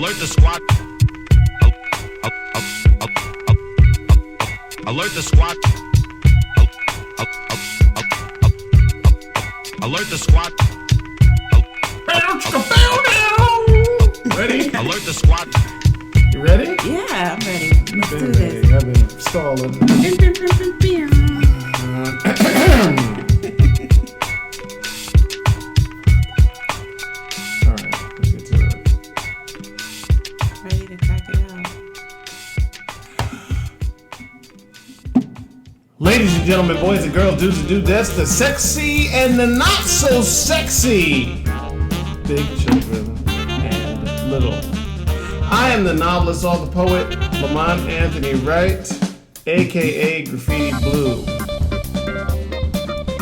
Alert the squad. Alert the squad. Alert the squad. Ready? Alert the squad. You ready? Yeah, I'm ready. Let's do this. I've been stalling. All right, let's get to it. Ready to crack it out. Ladies and gentlemen, boys and girls, dudes and dudettes, the sexy and the not so sexy, big children and little. I am the novelist, author, poet, Lamont Anthony Wright, aka Graffiti Bleu.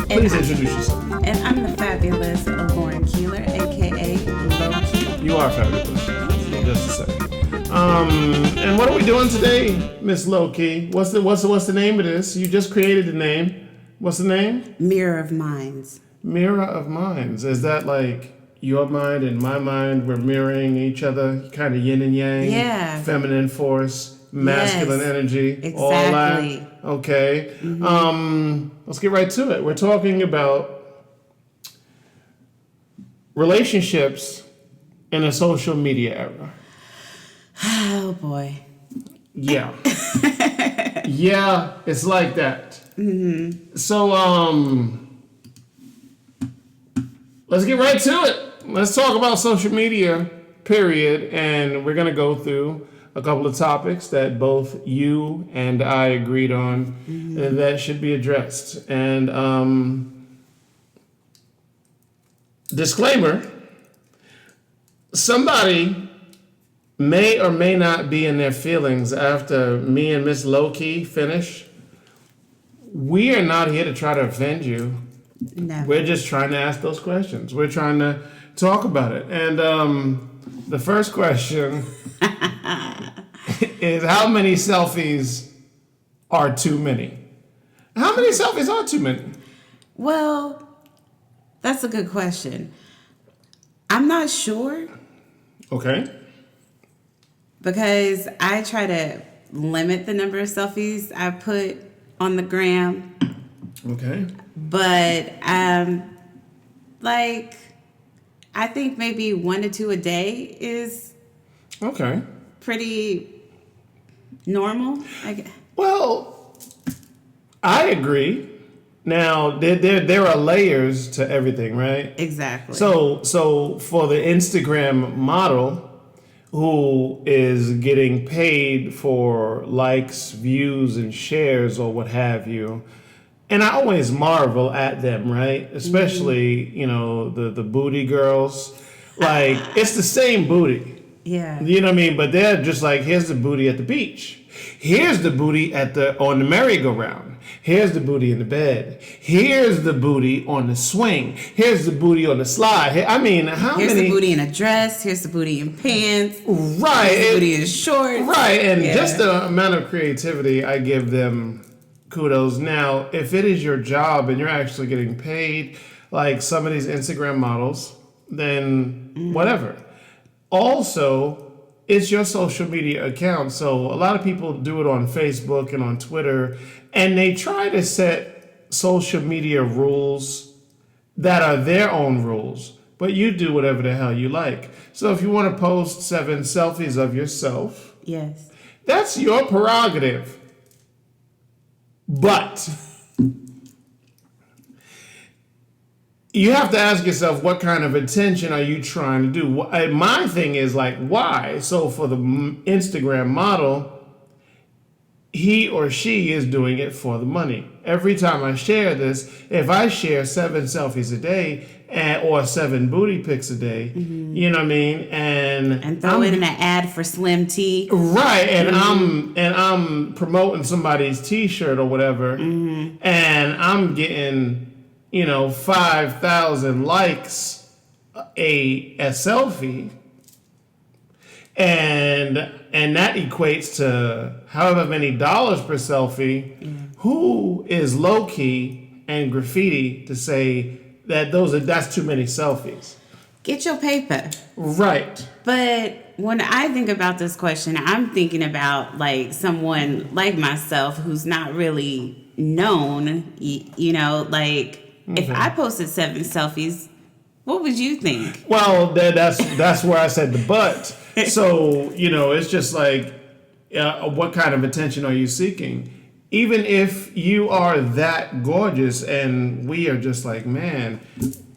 Please introduce yourself. And I'm the fabulous Lauren Keeler, aka LoKee. You are fabulous. Just a second. And what are we doing today, Miss LoKee? What's the name of this? You just created the name. What's the name? Mirror of Minds. Mirror of Minds. Is that like your mind and my mind? We're mirroring each other, kind of yin and yang. Yeah. Feminine force, masculine energy. Exactly. All that. Okay. Mm-hmm. Let's get right to it. We're talking about relationships in a social media era. Oh boy. Yeah. Yeah, it's like that. Mm-hmm. So, let's get right to it. Let's talk about social media, period. And we're going to go through a couple of topics that both you and I agreed on that should be addressed. And disclaimer, somebody may or may not be in their feelings after me and Miss LoKee finish. We are not here to try to offend you. No. We're just trying to ask those questions. We're trying to talk about it. And the first question is, how many selfies are too many? How many selfies are too many? Well, that's a good question. I'm not sure. Okay. Because I try to limit the number of selfies I put on the gram. Okay. But like, I think maybe 1 to 2 a day is Okay. pretty normal. Well, I agree. Now, there are layers to everything, right? Exactly. So for the Instagram model who is getting paid for likes, views, and shares or what have you, and I always marvel at them, right? Especially, the booty girls. Like, it's the same booty. Yeah. You know what I mean? But they're just like, here's the booty at the beach. Here's the booty on the merry-go-round. Here's the booty in the bed. Here's the booty on the swing. Here's the booty on the slide. I mean, Here's the booty in a dress. Here's the booty in pants. Right. Here's the booty in shorts. Right. And just the amount of creativity, I give them kudos. Now, if it is your job and you're actually getting paid, like some of these Instagram models, then whatever. Also, it's your social media account. So a lot of people do it on Facebook and on Twitter, and they try to set social media rules that are their own rules, but you do whatever the hell you like. So if you want to post 7 selfies of yourself, Yes. that's your prerogative. But you have to ask yourself, what kind of attention are you trying to do? My thing is like, why? So for the Instagram model, he or she is doing it for the money. Every time I share this, if I share 7 selfies a day or 7 booty pics a day, you know what I mean? And throw in an ad for Slim Tea. Right, and I'm promoting somebody's t-shirt or whatever, and I'm getting 5,000 likes a selfie, and that equates to however many dollars per selfie. Who is LoKee and Graffiti to say that that's too many selfies? Get your paper. Right. But when I think about this question, I'm thinking about like someone like myself who's not really known, you know, like if I posted 7 selfies, what would you think? Well, that's where I said the but. So, it's just like, what kind of attention are you seeking? Even if you are that gorgeous and we are just like, man,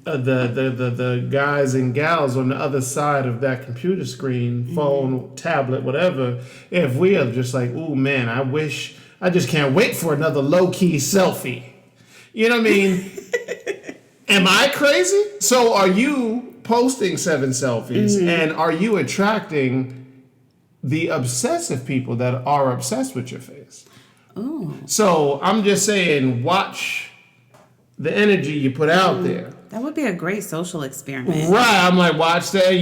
the guys and gals on the other side of that computer screen, phone, tablet, whatever, if we are just like, ooh, man, I just can't wait for another LoKee selfie. You know what I mean? Am I crazy? So are you posting 7 selfies and are you attracting the obsessive people that are obsessed with your face? Ooh. So I'm just saying, watch the energy you put out there. That would be a great social experiment. Right. I'm like, watch that.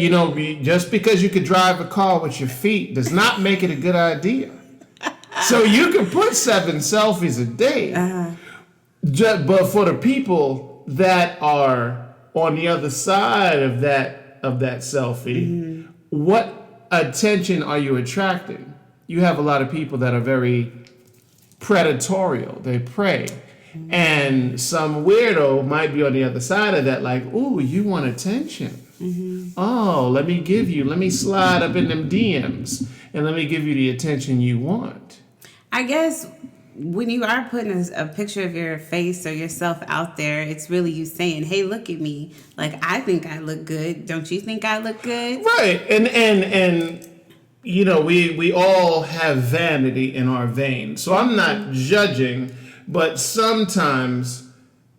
Just because you could drive a car with your feet does not make it a good idea. So you can put 7 selfies a day. But for the people that are on the other side of that selfie, what attention are you attracting? You have a lot of people that are very predatorial. They prey. And some weirdo might be on the other side of that, like, ooh, you want attention. Oh, let me slide up in them DMs and let me give you the attention you want. I guess when you are putting a picture of your face or yourself out there, it's really you saying, hey, look at me. Like, I think I look good. Don't you think I look good? Right. And we all have vanity in our veins. So I'm not judging, but sometimes,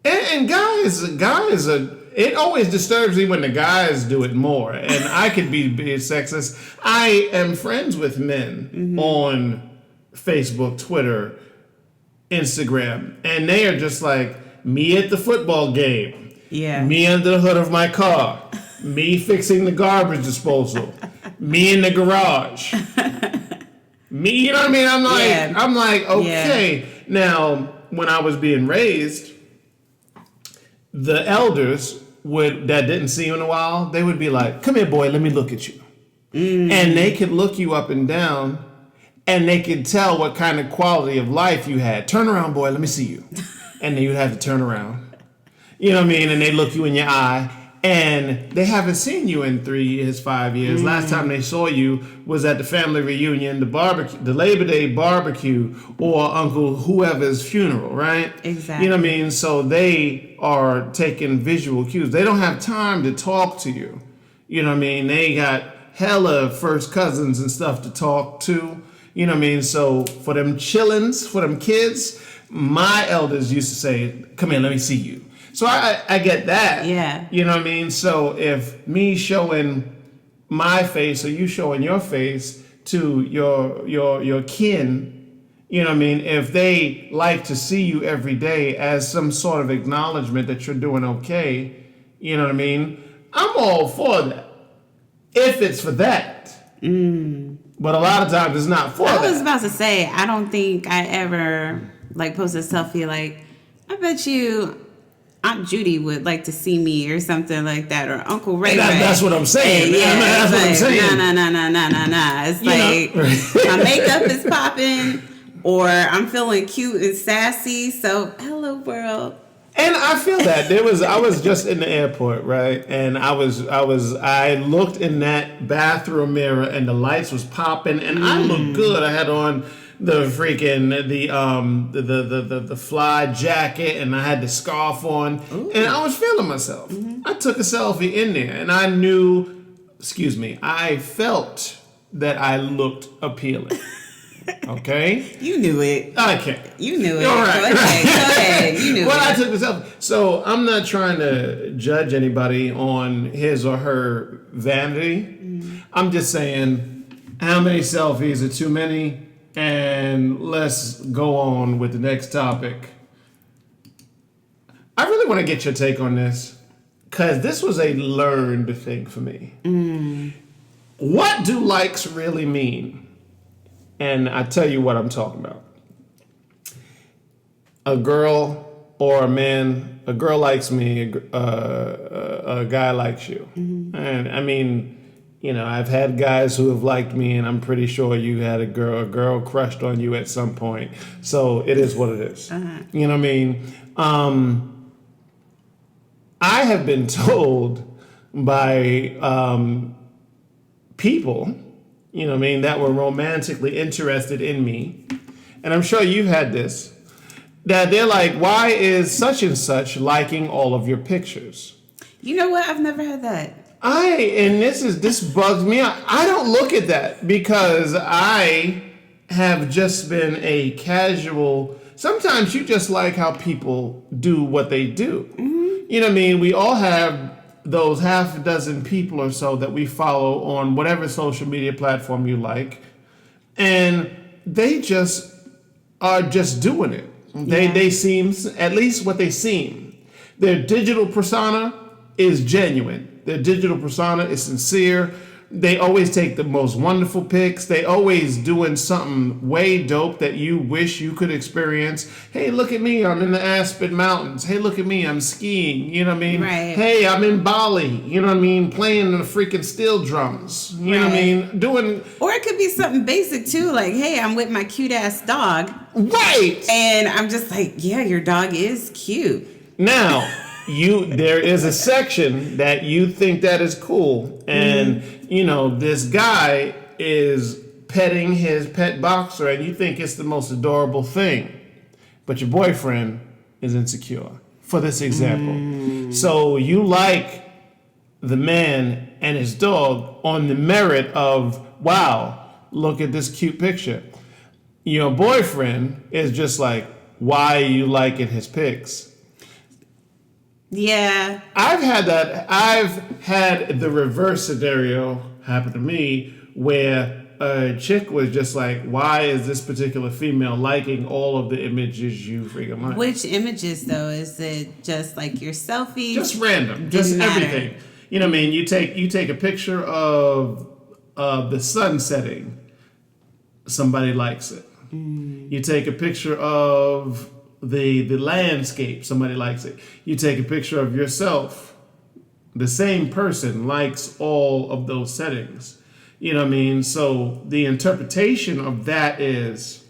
and guys it always disturbs me when the guys do it more. And I could be sexist. I am friends with men on Facebook, Twitter, Instagram, and they are just like, me at the football game. Yeah. Me under the hood of my car. Me fixing the garbage disposal. Me in the garage. Me, you know what I mean? I'm like, okay. Yeah. Now, when I was being raised, the elders that didn't see you in a while, they would be like, come here, boy, let me look at you. And they could look you up and down, and they could tell what kind of quality of life you had. Turn around, boy, let me see you. And then you'd have to turn around. You know what I mean? And they look you in your eye. And they haven't seen you in 3 years, 5 years. Last time they saw you was at the family reunion, the barbecue, the Labor Day barbecue, or Uncle whoever's funeral, right? Exactly. You know what I mean? So they are taking visual cues. They don't have time to talk to you. You know what I mean? They got hella first cousins and stuff to talk to. You know what I mean? So for them chillins, for them kids, my elders used to say, come here, let me see you. So I get that. Yeah. You know what I mean? So if me showing my face or you showing your face to your kin, you know what I mean? If they like to see you every day as some sort of acknowledgement that you're doing okay, you know what I mean? I'm all for that. If it's for that. But a lot of times it's not for that. I was about to say, I don't think I ever posted a selfie like, I bet you Aunt Judy would like to see me or something like that, or Uncle Ray. That's what I'm saying. Yeah, that's what I'm saying. No. It's like my makeup is popping, or I'm feeling cute and sassy. So, hello world. And I feel that I was just in the airport, right? And I looked in that bathroom mirror, and the lights was popping, and I looked good. I had on the freaking the fly jacket, and I had the scarf on. Ooh. And I was feeling myself. I took a selfie in there, and I felt that I looked appealing. Okay? You knew it. Okay. You knew it. All right. Go ahead. You knew it. I took the selfie. So I'm not trying to judge anybody on his or her vanity. I'm just saying, how many selfies are too many? And let's go on with the next topic. I really want to get your take on this, because this was a learned thing for me. What do likes really mean? And I tell you what I'm talking about. A girl or a man, a girl likes me, a guy likes you. And I mean, I've had guys who have liked me, and I'm pretty sure you had a girl crushed on you at some point. So it is what it is. You know what I mean? I have been told by people, that were romantically interested in me, and I'm sure you've had this, that they're like, why is such and such liking all of your pictures? You know what? I've never had that. This bugs me out. I don't look at that because I have just been a casual. Sometimes you just like how people do what they do. Mm-hmm. You know what I mean? We all have those half a dozen people or so that we follow on whatever social media platform you like, and they just are just doing it. Yeah. They seem, at least what they seem, their digital persona is genuine. Their digital persona is sincere. They always take the most wonderful pics. They always doing something way dope that you wish you could experience. Hey, look at me. I'm in the Aspen Mountains. Hey, look at me. I'm skiing. You know what I mean? Right. Hey, I'm in Bali. You know what I mean? Playing the freaking steel drums. You know what I mean? Doing. Or it could be something basic too. Like, hey, I'm with my cute ass dog. Right. And I'm just like, yeah, your dog is cute. Now. There is a section that you think that is cool, and this guy is petting his pet boxer, and you think it's the most adorable thing, but your boyfriend is insecure. For this example, so you like the man and his dog on the merit of, wow, look at this cute picture. Your boyfriend is just like, why are you liking his pics? Yeah. I've had that. I've had the reverse scenario happen to me where a chick was just like, why is this particular female liking all of the images you freaking like? Which images, though? Is it just like your selfies? Just random. Just everything. You know what I mean? You take a picture of the sun setting. Somebody likes it. You take a picture of the landscape, somebody likes it. You take a picture of yourself, the same person likes all of those settings. You know what I mean? So the interpretation of that is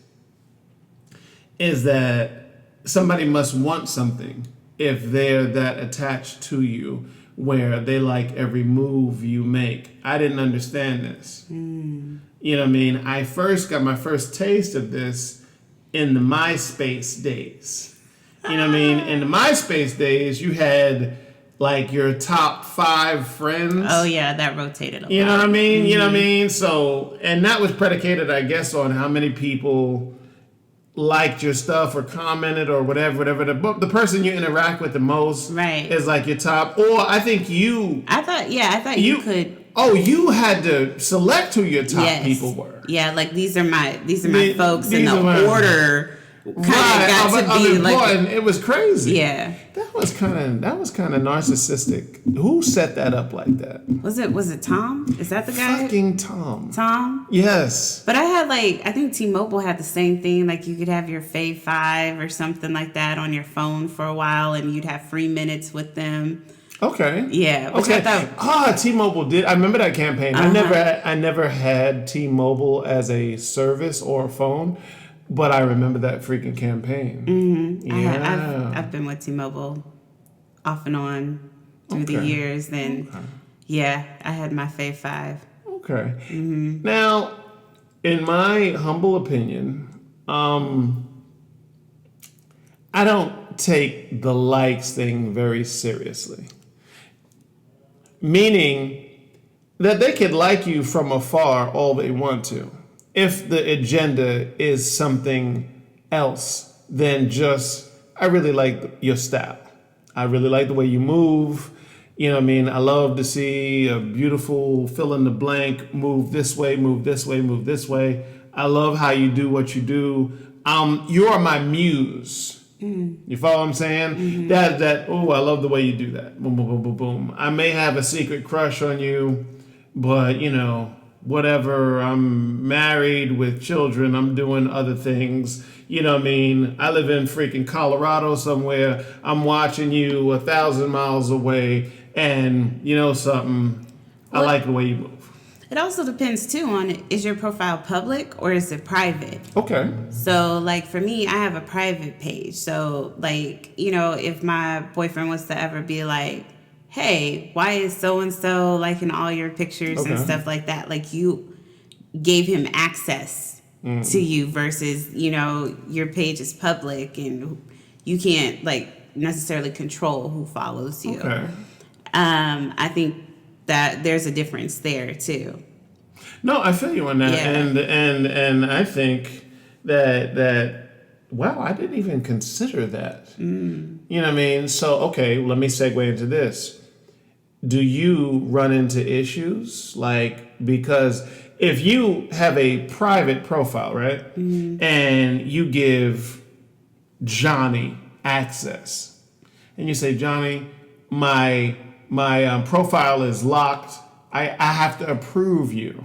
that somebody must want something if they're that attached to you, where they like every move you make. I didn't understand this. You know what I mean? I first got my first taste of this in the MySpace days. You know what I mean? In the MySpace days, you had like your top 5 friends. Oh yeah, that rotated a lot. You know what I mean? Mm-hmm. You know what I mean? So, and that was predicated, I guess, on how many people liked your stuff or commented or whatever. The person you interact with the most is like your top. Or I think I thought you could. Oh, you had to select who your top people were. Yeah, like these are my folks in the order. Kind of got to be like it was crazy. Yeah, that was kind of narcissistic. Who set that up like that? Was it Tom? Is that the guy? Fucking Tom. Tom? Yes. But I think T-Mobile had the same thing. Like you could have your Fave 5 or something like that on your phone for a while, and you'd have free minutes with them. Okay. Yeah. Okay. T-Mobile did. I remember that campaign. I never had T-Mobile as a service or a phone, but I remember that freaking campaign. Mm-hmm. Yeah. I've been with T-Mobile off and on through the years. Then, yeah, I had my Fave 5. Okay. Mm-hmm. Now, in my humble opinion, I don't take the likes thing very seriously. Meaning that they could like you from afar all they want to, if the agenda is something else than just, I really like your style. I really like the way you move. You know what I mean? I love to see a beautiful fill in the blank, move this way, move this way, move this way. I love how you do what you do. You are my muse. You follow what I'm saying? Mm-hmm. I love the way you do that. Boom, boom, boom, boom, boom. I may have a secret crush on you, but, whatever. I'm married with children. I'm doing other things. You know what I mean? I live in freaking Colorado somewhere. I'm watching you 1,000 miles away. And you know something? I like the way you move. It also depends too on, is your profile public or is it private? Okay. So like for me, I have a private page. So like, you know, if my boyfriend was to ever be like, hey, why is so and so liking all your pictures and stuff like that? Like you gave him access to you versus, you know, your page is public and you can't like necessarily control who follows you. Okay. I think that there's a difference there too. No, I feel you on that, and I think that wow, I didn't even consider that. You know what I mean? So okay, let me segue into this. Do you run into issues like, because if you have a private profile, right, and you give Johnny access, and you say, Johnny, my profile is locked. I have to approve you,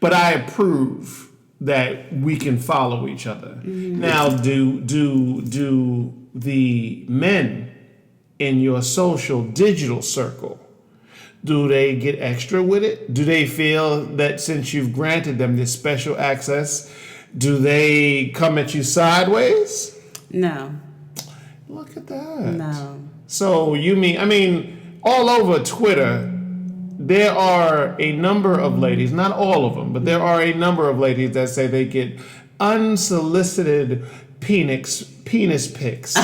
but I approve that we can follow each other. Now, do the men in your social digital circle, do they get extra with it? Do they feel that since you've granted them this special access, do they come at you sideways? No. Look at that. No. So you mean, all over Twitter, there are a number of ladies, not all of them, but there are a number of ladies that say they get unsolicited penis pics.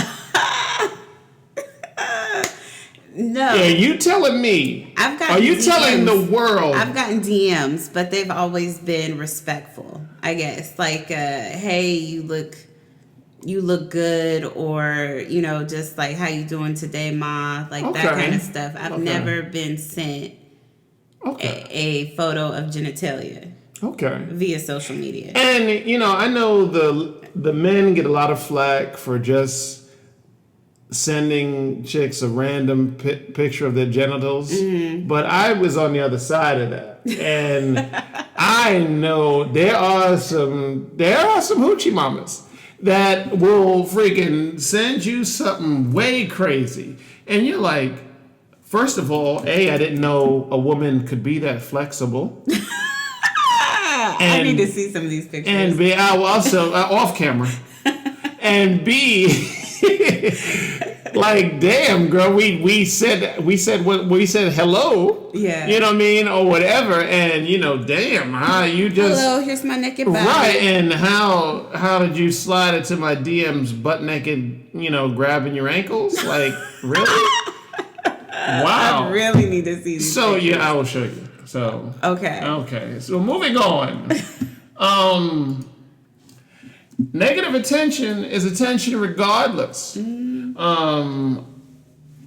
No. Yeah, you telling me? Are you DMs. telling the world? I've gotten DMs, but they've always been respectful, I guess. Like, hey, you look good, or, you know, just like, how you doing today, ma? Like that kind of stuff. I've never been sent a photo of genitalia via social media. And, you know, I know the men get a lot of flack for just sending chicks a random picture of their genitals, but I was on the other side of that, and I know there are some hoochie mamas that will freaking send you something way crazy, and you're like, first of all, I didn't know a woman could be that flexible. I need to see some of these pictures. And B, I also off camera, and B. Like, damn, girl, we said hello. Yeah. You know what I mean? Or whatever. And, you know, damn, how you just... Hello, here's my naked body. Right, and how did you slide into my DMs butt naked, you know, grabbing your ankles? Like, really? Wow. I really need to see these So, pictures. yeah, I will show you. So... Okay. So, moving on. Negative attention is attention regardless.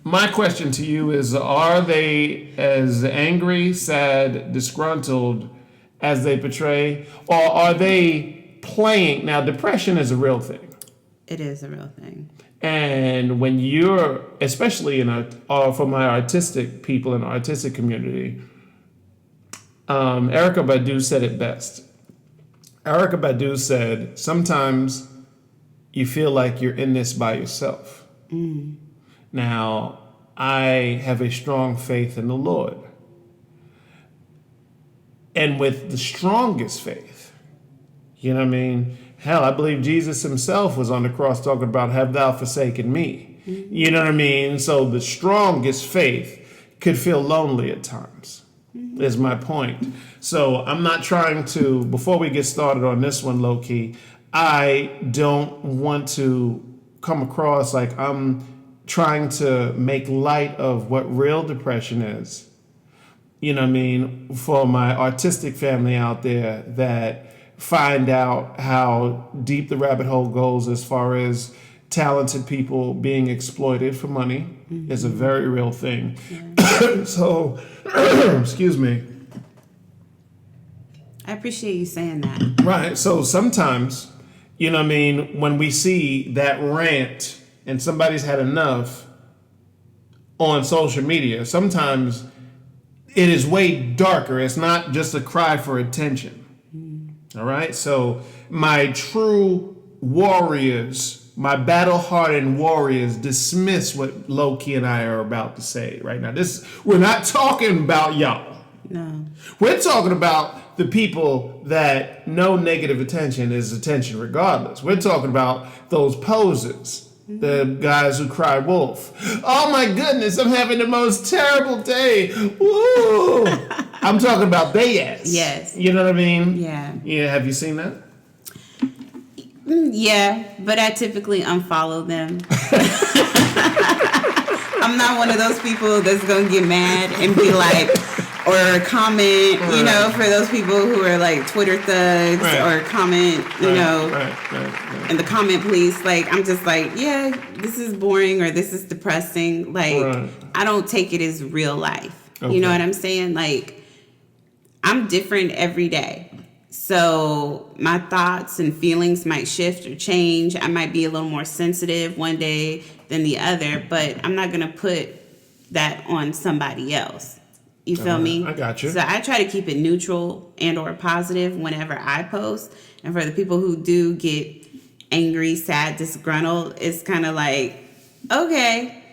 My question to you is, are they as angry, sad, disgruntled as they portray, or are they playing? Now, depression is a real thing. It is a real thing. And when you're, especially for my artistic people in the artistic community, Erykah Badu said it best. Erykah Badu said, sometimes you feel like you're in this by yourself. Now, I have a strong faith in the Lord. And with the strongest faith, you know what I mean? Hell, I believe Jesus himself was on the cross talking about, have thou forsaken me? You know what I mean? So the strongest faith could feel lonely at times, is my point. So I'm not trying to, before we get started on this one, LoKee, I don't want to come across like I'm trying to make light of what real depression is. You know what I mean? For my artistic family out there that find out how deep the rabbit hole goes as far as talented people being exploited for money is a very real thing. Yeah. So, excuse me. I appreciate you saying that. Right. So sometimes, you know what I mean, when we see that rant and somebody's had enough on social media, sometimes it is way darker. It's not just a cry for attention. All right. So my true warriors, my battle-hardened warriors, dismiss what LoKee and I are about to say right now. We're not talking about y'all. No. We're talking about the people that know negative attention is attention regardless. We're talking about those posers, the guys who cry wolf. Oh my goodness, I'm having the most terrible day. Woo! I'm talking about they ass. Yes. You know what I mean? Yeah. Yeah, have you seen that? Yeah, but I typically unfollow them. I'm not one of those people that's going to get mad and be like, or comment, you know, for those people who are like Twitter thugs or comment, you know, in the comment please. Like, I'm just like, yeah, this is boring or this is depressing. Like, I don't take it as real life. Okay. You know what I'm saying? Like, I'm different every day. So my thoughts and feelings might shift or change. I might be a little more sensitive one day than the other, but I'm not going to put that on somebody else. You feel me? I got you. So I try to keep it neutral and or positive whenever I post. And for the people who do get angry, sad, disgruntled, it's kind of like, okay,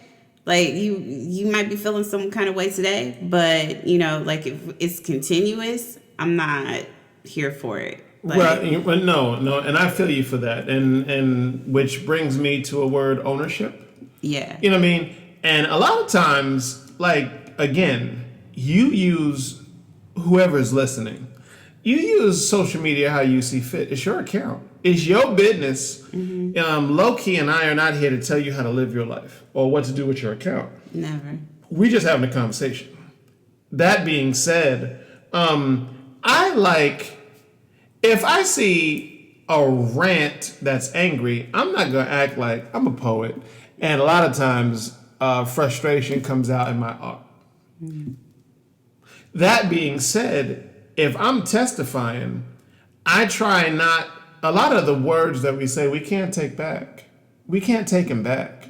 like you might be feeling some kind of way today, but you know, like if it's continuous, I'm not here for it. Like, well, no, and I feel you for that, and which brings me to a word, ownership. Yeah. You know what I mean? And a lot of times, like, again, you use whoever's listening. You use social media how you see fit. It's your account. It's your business. Mm-hmm. LoKee and I are not here to tell you how to live your life or what to do with your account. Never. We just having a conversation. That being said, I like, if I see a rant that's angry, I'm not going to act like I'm a poet. And a lot of times, frustration comes out in my art. Mm-hmm. That being said, if I'm testifying, I try not, a lot of the words that we say, we can't take back. We can't take them back.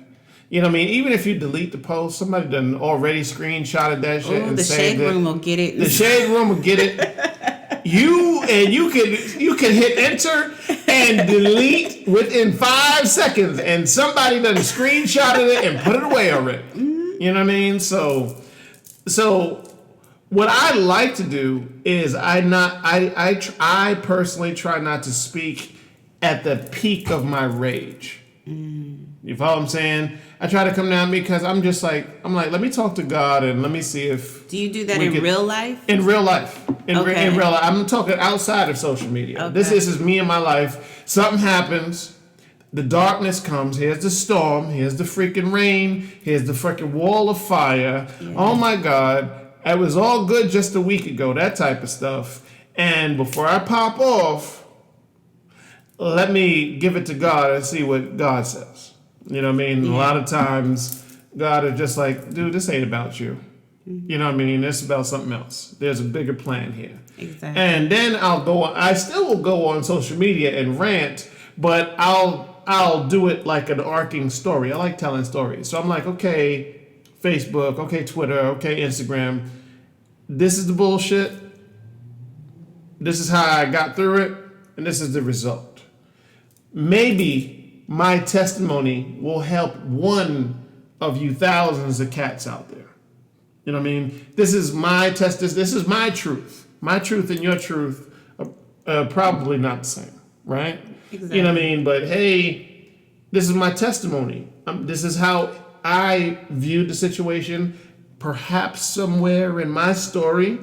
You know what I mean? Even if you delete the post, somebody done already screenshotted that shit and the saved shade it. room will get it. The shade room will get it. You can hit enter and delete within 5 seconds, and somebody done screenshotted it and put it away already. Mm-hmm. You know what I mean? So what I like to do is I personally try not to speak at the peak of my rage. Mm. You follow what I'm saying? I try to come down because I'm like, let me talk to God and let me see if. Do you do that in real life? In real life. In real life. I'm talking outside of social media. Okay. This is me in my life. Something happens. The darkness comes. Here's the storm. Here's the freaking rain. Here's the freaking wall of fire. Yeah. Oh my God. It was all good just a week ago. That type of stuff. And before I pop off, let me give it to God and see what God says. You know what I mean? Yeah. A lot of times, God is just like, dude, this ain't about you. Mm-hmm. You know what I mean? It's about something else. There's a bigger plan here. Exactly. And then I still will go on social media and rant, but I'll do it like an arcing story. I like telling stories. So I'm like, okay, Facebook, okay, Twitter, okay, Instagram. This is the bullshit. This is how I got through it, and this is the result. Maybe my testimony will help one of you thousands of cats out there. You know what I mean? This is my this is my truth. My truth and your truth are probably not the same, right? Exactly. You know what I mean? But hey, this is my testimony. This is how I viewed the situation. Perhaps somewhere in my story,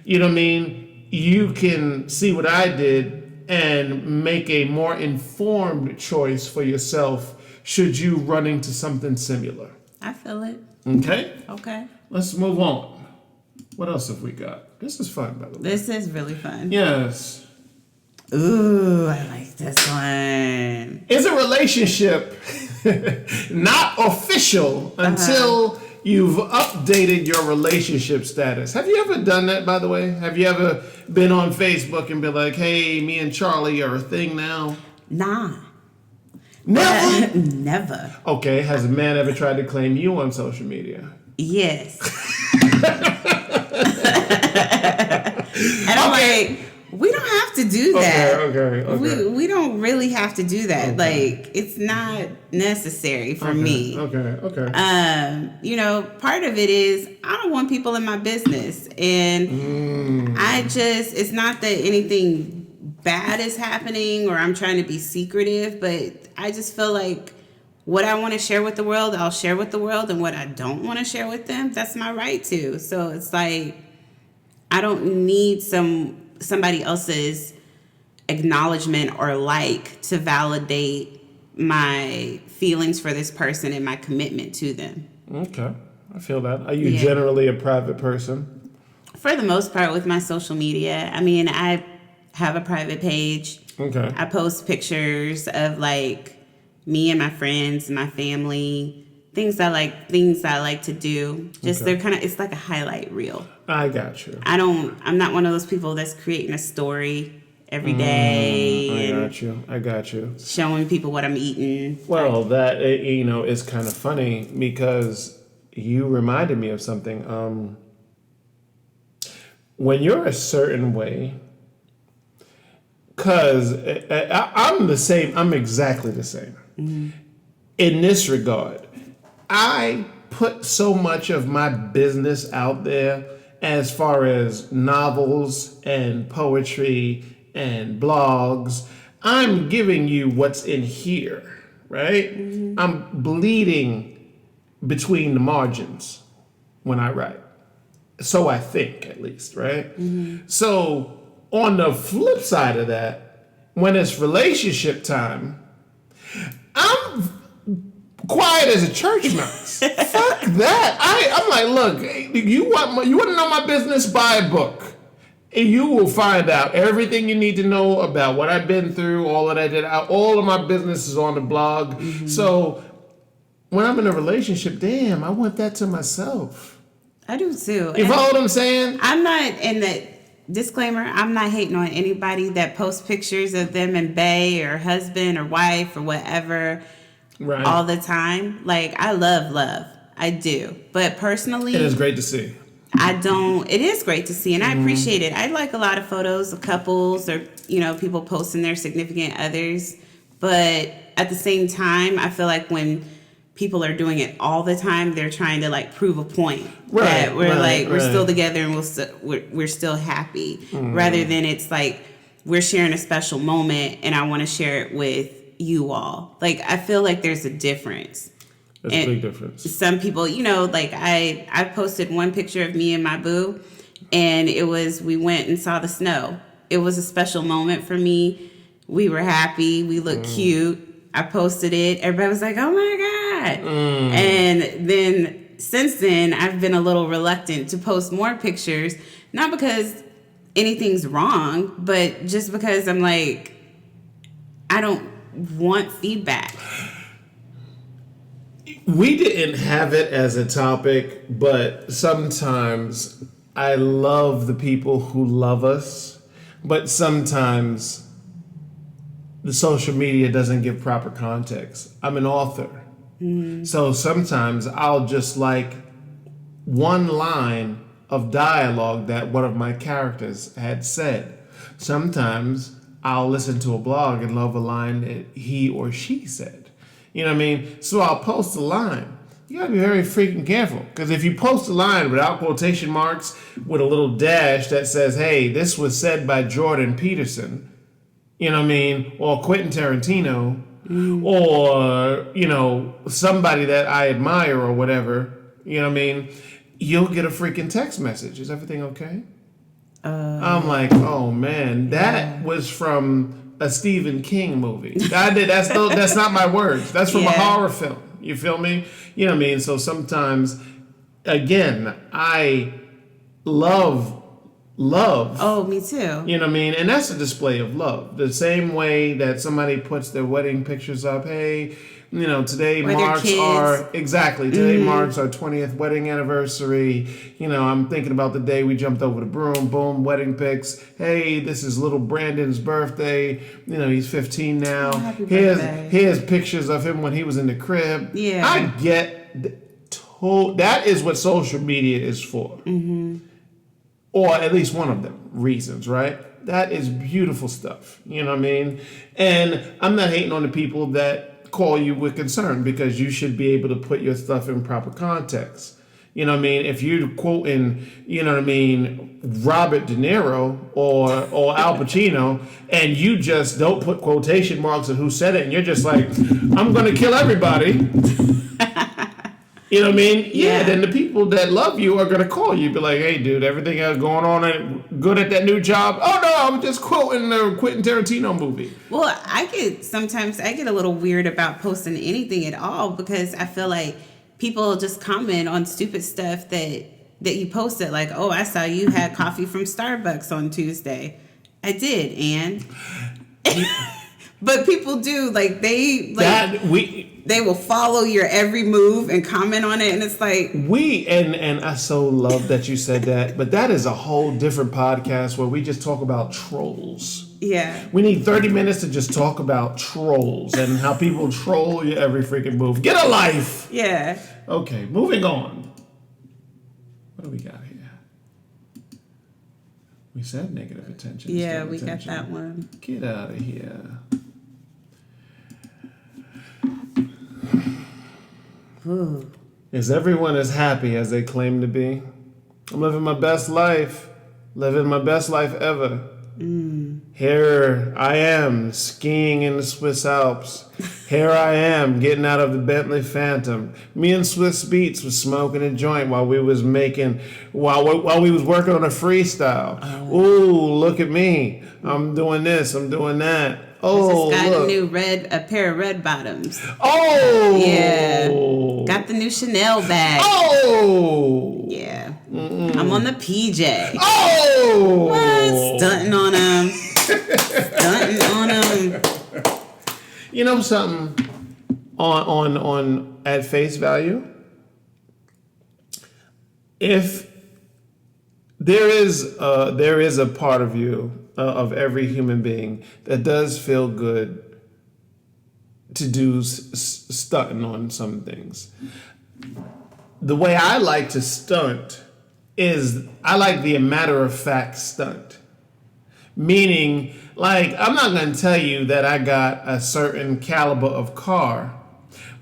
you know what I mean? You can see what I did and make a more informed choice for yourself should you run into something similar. I feel it. Okay. Let's move on. What else have we got? This is fun, by the way. This is really fun. Yes. Ooh, I like this one. Is a relationship not official until you've updated your relationship status? Have you ever done that, by the way? Have you ever been on Facebook and been like, hey, me and Charlie are a thing now? Nah. Never? Never. Okay, has a man ever tried to claim you on social media? Yes. And I'm like, We don't have to do that. Okay. We don't really have to do that. Okay. Like, it's not necessary for me. Okay. You know, part of it is I don't want people in my business. And it's not that anything bad is happening or I'm trying to be secretive, but I just feel like what I want to share with the world, I'll share with the world. And what I don't want to share with them, that's my right to. So it's like, I don't need somebody else's acknowledgement or like to validate my feelings for this person and my commitment to them. Okay. I feel that. Are you generally a private person? For the most part with my social media. I mean, I have a private page. Okay. I post pictures of like me and my friends and my family, things I like to do. Just they're kind of, it's like a highlight reel. I got you. I'm not one of those people that's creating a story every day. I got you. Showing people what I'm eating. Well, that, is kind of funny because you reminded me of something. When you're a certain way, because I'm the same, I'm exactly the same. Mm-hmm. In this regard, I put so much of my business out there as far as novels and poetry and blogs. I'm giving you what's in here, right? Mm-hmm. I'm bleeding between the margins when I write. So I think, at least, right? Mm-hmm. So on the flip side of that, when it's relationship time, I'm quiet as a church mouse. Fuck that. I'm like, look, you want to know my business? Buy a book. And you will find out everything you need to know about what I've been through, all that I did. All of my business is on the blog. Mm-hmm. So when I'm in a relationship, damn, I want that to myself. I do too. You follow what I'm saying? I'm not, in the disclaimer, I'm not hating on anybody that posts pictures of them and bae or husband or wife or whatever all the time. Like, I love. I do. But personally, it is great to see. It is great to see, and I appreciate it. I like a lot of photos of couples or, people posting their significant others. But at the same time, I feel like when people are doing it all the time, they're trying to like prove a point that we're still together and we're still happy, rather than it's like we're sharing a special moment and I want to share it with you all. Like, I feel like there's a difference. There's a big difference. Some people, like I posted one picture of me and my boo, and we went and saw the snow. It was a special moment for me. We were happy. We looked cute. I posted it. Everybody was like, oh my God. And then since then, I've been a little reluctant to post more pictures, not because anything's wrong, but just because I'm like, I don't want feedback. We didn't have it as a topic, but sometimes I love the people who love us, but sometimes the social media doesn't give proper context. I'm an author. Mm-hmm. So sometimes I'll just like one line of dialogue that one of my characters had said. Sometimes I'll listen to a blog and love a line that he or she said. You know what I mean? So I'll post a line. You gotta be very freaking careful, because if you post a line without quotation marks with a little dash that says, hey, this was said by Jordan Peterson, you know what I mean? Or Quentin Tarantino, or, somebody that I admire or whatever, you know what I mean? You'll get a freaking text message. Is everything okay? I'm like, oh man, that was from a Stephen King movie. That's not my words. That's from a horror film. You feel me? You know what I mean? So sometimes, again, I love. Oh, me too. You know what I mean? And that's a display of love. The same way that somebody puts their wedding pictures up. Hey, today marks our 20th wedding anniversary. I'm thinking about the day we jumped over the broom. Boom, wedding pics. Hey, this is little Brandon's birthday. He's 15 now. Oh, happy birthday. Here's pictures of him when he was in the crib. Yeah. I get that is what social media is for. Mm-hmm. Or at least one of them reasons, right? That is beautiful stuff. You know what I mean? And I'm not hating on the people that call you with concern, because you should be able to put your stuff in proper context. You know what I mean? If you're quoting, you know what I mean, Robert De Niro or Al Pacino, and you just don't put quotation marks on who said it, and you're just like, I'm going to kill everybody. You know what I mean? Yeah. Then the people that love you are going to call you, be like, hey, dude, everything else going on good at that new job? Oh, no, I'm just quoting the Quentin Tarantino movie. Well, sometimes I get a little weird about posting anything at all, because I feel like people just comment on stupid stuff that you posted. Like, oh, I saw you had coffee from Starbucks on Tuesday. I did, and... But people do, like, they will follow your every move and comment on it, and it's like... And I so love that you said that, but that is a whole different podcast where we just talk about trolls. Yeah. We need 30 minutes to just talk about trolls and how people troll your every freaking move. Get a life! Yeah. Okay, moving on. What do we got here? We said negative attention. Yeah, we got that one. Get out of here. Ooh. Is everyone as happy as they claim to be? I'm living my best life. Living my best life ever. Here I am skiing in the Swiss Alps. Here I am getting out of the Bentley Phantom. Me and Swiss Beats was smoking a joint while we was working on a freestyle. Oh. Ooh, look at me. I'm doing this, I'm doing that. Oh, I just got a pair of red bottoms. Oh! Yeah. Got the new Chanel bag. Oh! Yeah. I'm on the PJ. Oh! What? Stunting on them. Stunting on them. You know something? On at face value, if there is a part of you, of every human being, that does feel good to do stunting on some things. The way I like to stunt is I like the matter-of-fact stunt. Meaning, like, I'm not going to tell you that I got a certain caliber of car,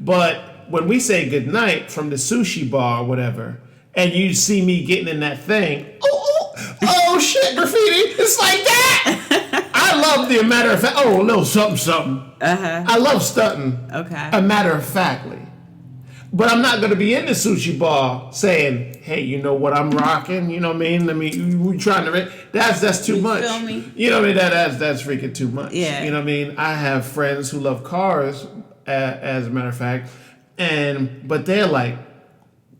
but when we say goodnight from the sushi bar or whatever, and you see me getting in that thing, oh shit, graffiti, it's like that. I love the matter of fact. Oh, a little something. I love stunting. Okay. A matter of factly. But I'm not going to be in the sushi bar saying, hey, you know what I'm rocking? You know what I mean? We trying to... That's too much. Feel me? You know what I mean? That's freaking too much. Yeah. You know what I mean? I have friends who love cars, as a matter of fact, but they're like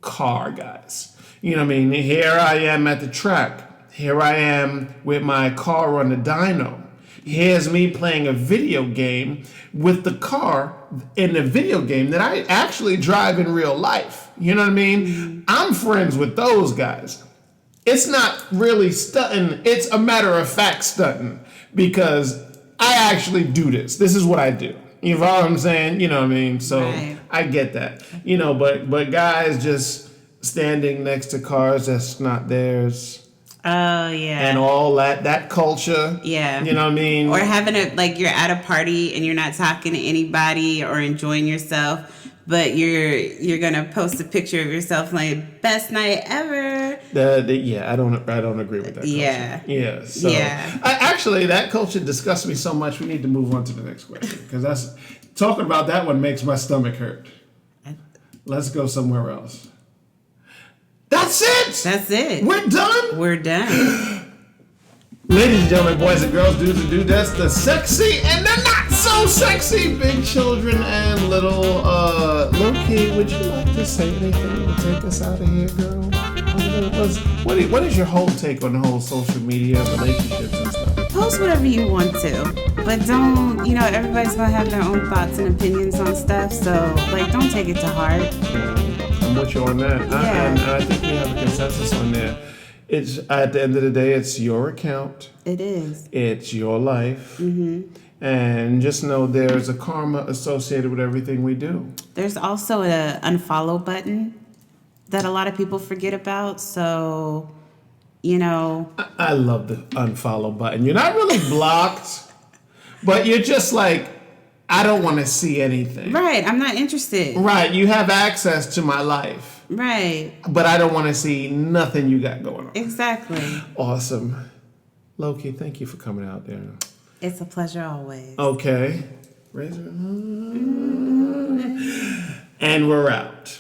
car guys. You know what I mean? Here I am at the track. Here I am with my car on the dyno. Here's me playing a video game with the car in the video game that I actually drive in real life. You know what I mean? Mm-hmm. I'm friends with those guys. It's not really stunting. It's a matter of fact stunting, because I actually do this. This is what I do. You know what I'm saying? You know what I mean? So right. I get that. You know, but guys just standing next to cars that's not theirs. Oh, yeah. And all that culture. Yeah. You know what I mean? Or having you're at a party and you're not talking to anybody or enjoying yourself, but you're going to post a picture of yourself like, best night ever. I don't agree with that culture. Yeah. Yeah. So, yeah. Actually, that culture disgusts me so much, we need to move on to the next question. Because talking about that one makes my stomach hurt. Let's go somewhere else. That's it. That's it. We're done. We're done. Ladies and gentlemen, boys and girls, dudes and dudettes, the sexy and the not so sexy, big children and little LoKee, would you like to say anything to take us out of here, girl? What is your whole take on the whole social media relationships and stuff? Post whatever you want to, but don't, everybody's gonna have their own thoughts and opinions on stuff, so don't take it to heart. I'm with you on that. Yeah. And I think we have a consensus on that. It's at the end of the day, it's your account. It is. It's your life. Mm-hmm. And just know there's a karma associated with everything we do. There's also an unfollow button that a lot of people forget about. So you know. I love the unfollow button. You're not really blocked, but you're just like, I don't want to see anything. Right. I'm not interested. Right. You have access to my life. Right. But I don't want to see nothing you got going on. Exactly. Awesome. LoKee, thank you for coming out there. It's a pleasure always. Okay. Razor. And we're out.